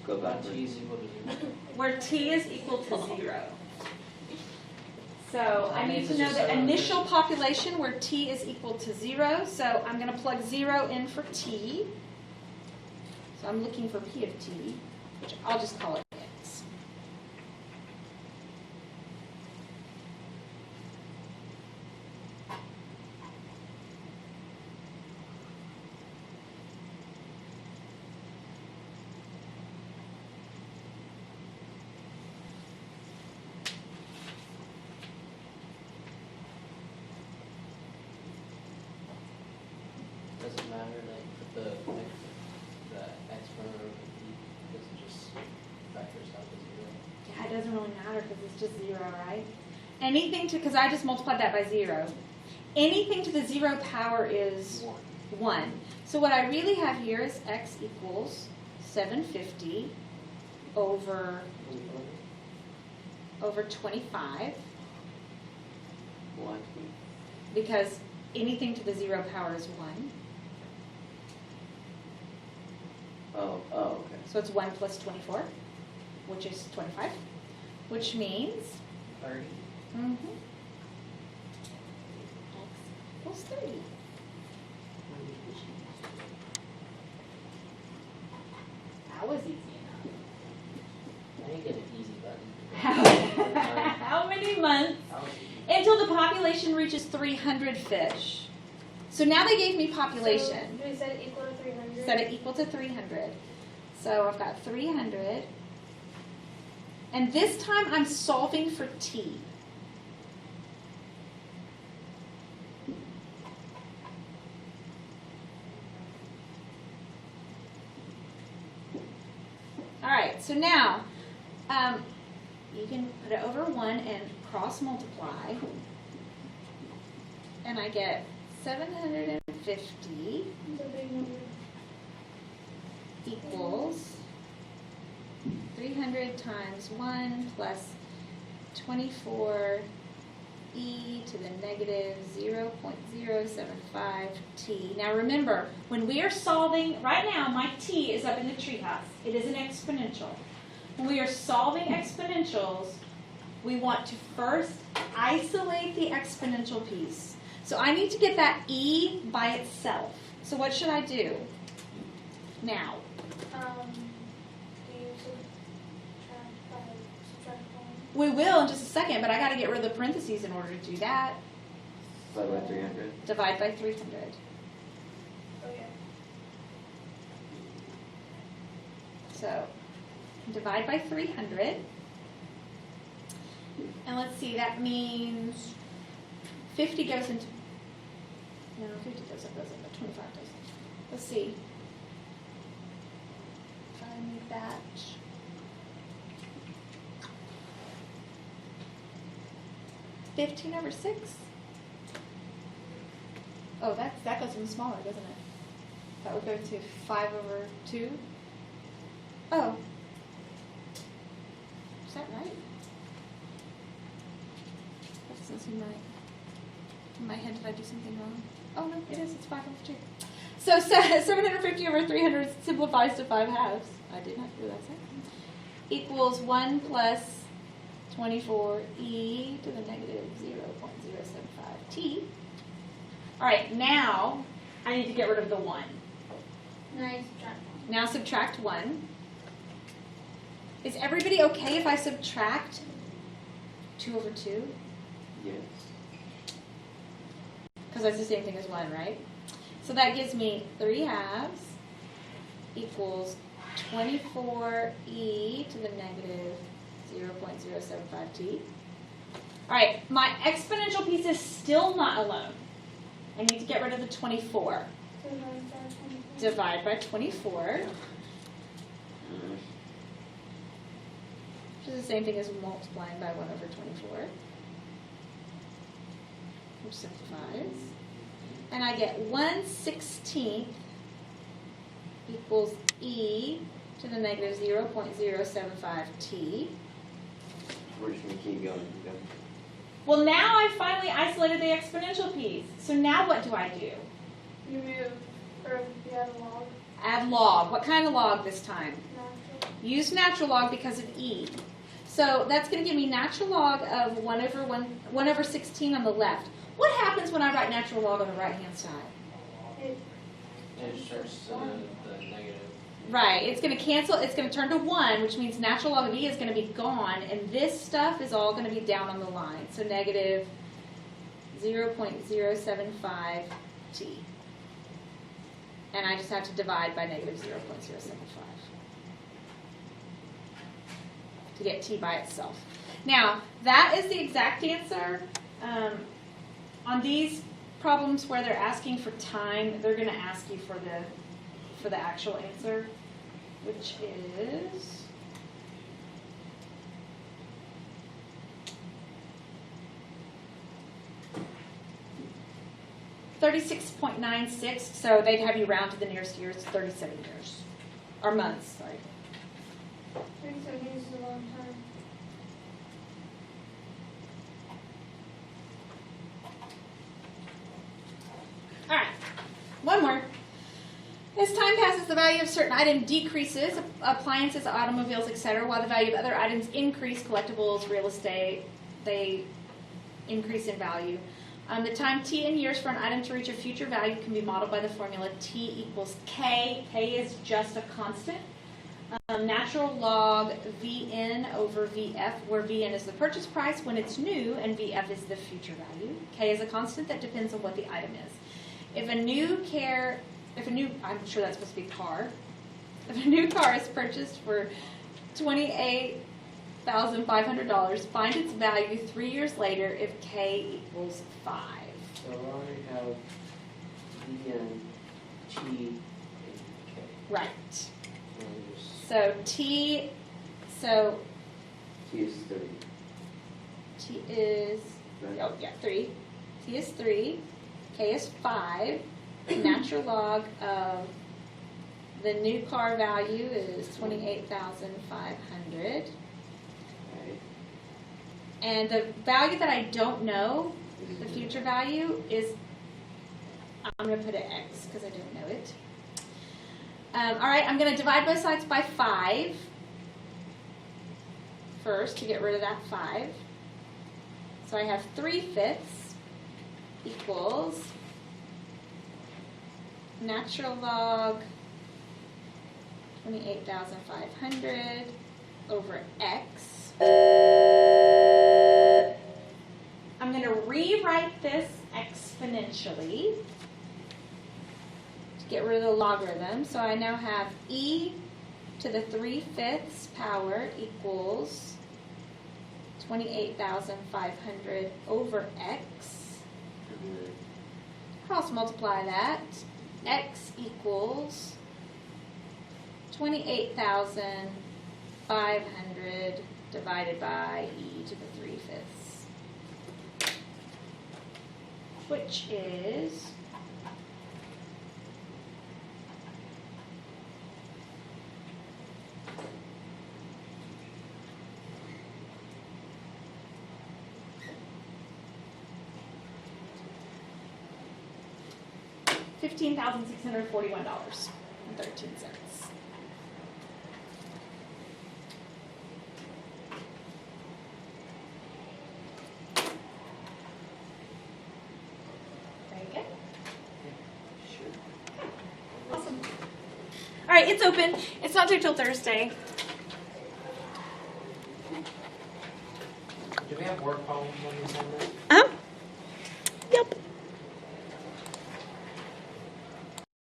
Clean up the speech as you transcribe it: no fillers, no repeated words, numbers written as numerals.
Go backwards. T is equal to 0. Where t is equal to 0. So I need to know Just the 750. initial population where t is equal to 0. So I'm going to plug 0 in for t. So I'm looking for p of t, which I'll just call it x. Does it matter like the exponent of the does it just factors out to 0? Yeah, it doesn't really matter because it's just 0, right? Anything to, because I just multiplied that by 0. Anything to the 0 power is 1. So what I really have here is x equals 750 over 25, One. because anything to the 0 power is 1. Oh, okay. So it's 1 plus 24, which is 25, which means 30. x equals 30. That was easy I didn't get an easy button. enough. How many months That was easy. until the population reaches 300 fish? So now they gave me population. So we set it equal to 300. Set it equal to 300. So I've got 300. And this time I'm solving for t. All right, so now you can put it over 1 and cross multiply. And I get 750 It's a big number. equals 300 times 1 plus 24 e to the negative 0.075 t. Now remember, when we are solving, right now my t is up in the treehouse. It is an exponential. When we are solving exponentials, we want to first isolate the exponential piece. So I need to get that e by itself. So what should I do now? Do you subtract 1? We will in just a second, but I got to get rid of the parentheses in order to do that. Divide by 300. Divide by 300. Oh, yeah. So divide by 300. And let's see, that means 50 goes into, no, 50 doesn't, but 25 doesn't. Let's see. Find me batch. $15 over 6. Oh, that goes even smaller, doesn't it? That would go to 5 over 2. Oh. Is that right? That doesn't seem right. In my head, did I do something wrong? Oh, no, it is. It's 5 over 2. So 750 over 300 simplifies to 5 halves. I did not realize that. Equals 1 plus 24e to the negative 0.075 t. All right, now I need to get rid of the 1. Now you subtract 1. Now subtract 1. Is everybody okay if I subtract 2 over 2? Yes. Because that's the same thing as 1, right? So that gives me 3 halves equals 24e to the negative 0.075t. All right, my exponential piece is still not alone. I need to get rid of the 24. So divide by 24. Divide by 24, which is the same thing as multiplying by 1 over 24, which simplifies. And I get 1/16 equals e to the negative 0.075t. We're just going to keep going. Well, now I finally isolated the exponential piece. So now what do I do? You move, or you add a log. Add log. What kind of log this time? Natural. Use natural log because of E. So that's going to give me natural log of 1 over 16 on the left. What happens when I write natural log on the right-hand side? It, It just starts to the negative. Right, it's going to cancel, it's going to turn to 1, which means natural log of E is going to be gone, and this stuff is all going to be down on the line. So negative 0.075 t. And I just have to divide by negative 0.075 to get t by itself. Now, that is the exact answer. On these problems where they're asking for time, they're going to ask you for the actual answer, which is $36.96. So they'd have you round to the nearest year. It's 37 years or months. Sorry. 37 years is a long time. All right, one more. As time passes, the value of certain item decreases, appliances, automobiles, etc., while the value of other items increase, collectibles, real estate, they increase in value. The time t in years for an item to reach a future value can be modeled by the formula t equals k. K is just a constant. Natural log Vn over Vf, where Vn is the purchase price when it's new and Vf is the future value. K is a constant that depends on what the item is. If a new, I'm sure that's supposed to be car. If a new car is purchased for $28,500, find its value 3 years later if K equals 5. So we already have Vn, T, and K. Right. And then just So T T is 30. T is, Right? oh yeah, 3. T is 3. K is 5. Natural log of the new car value is $28,500. Right. And the value that I don't know, the future value, is, I'm going to put an X because I don't know it. All right, I'm going to divide both sides by 5 first to get rid of that 5. So I have 3/5 equals natural log 28,500 over X. I'm going to rewrite this exponentially to get rid of the logarithm. So I now have e to the 3/5 power equals 28,500 over X. Cross multiply that. X equals 28,500 divided by e to the 3/5, which is $15,641.13. Very good. Sure. Awesome. All right, it's open. It's not due till Thursday. do we have work problems on the assignment? Yep.